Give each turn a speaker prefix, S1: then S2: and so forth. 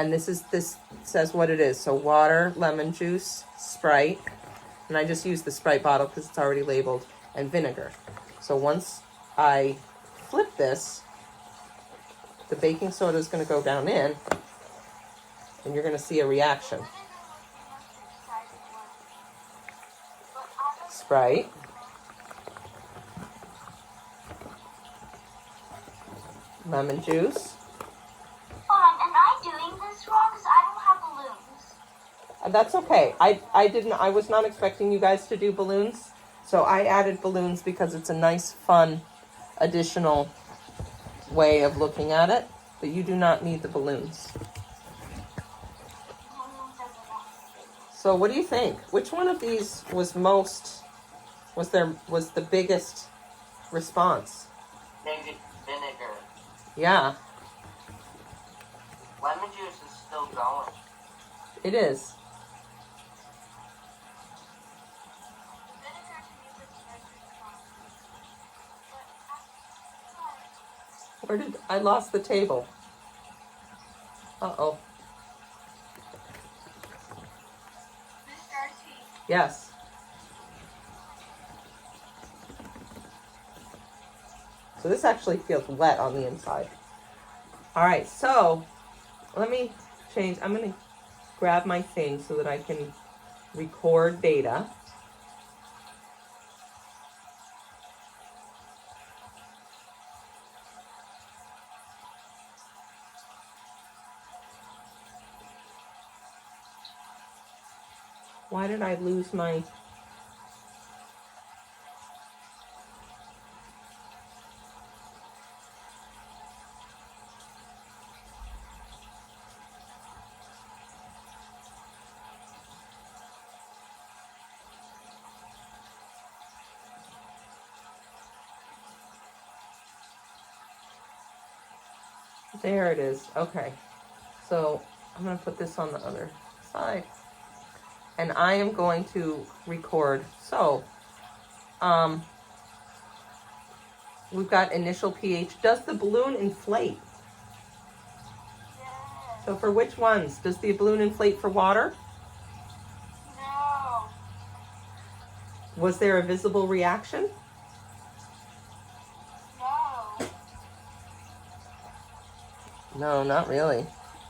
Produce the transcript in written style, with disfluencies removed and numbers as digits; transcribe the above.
S1: And this says what it is. So water, lemon juice, Sprite, and I just use the Sprite bottle because it's already labeled, and vinegar. So once I flip this, the baking soda is going to go down in, and you're going to see a reaction. Sprite. Lemon juice.
S2: Am I doing this wrong? Because I don't have balloons.
S1: That's okay. I was not expecting you guys to do balloons, so I added balloons because it's a nice, fun, additional way of looking at it. But you do not need the balloons. So what do you think? Which one of these was the biggest response?
S3: Maybe vinegar.
S1: Yeah.
S3: Lemon juice is still going.
S1: It is. Where did I lost the table? Uh-oh. Yes. So this actually feels wet on the inside. All right, so let me change. I'm going to grab my thing so that I can record data. Why did I lose my... There it is. Okay. So I'm going to put this on the other side. And I am going to record. So, we've got initial pH. Does the balloon inflate?
S2: Yeah.
S1: So for which ones? Does the balloon inflate for water?
S2: No.
S1: Was there a visible reaction?
S2: No.
S1: No, not really.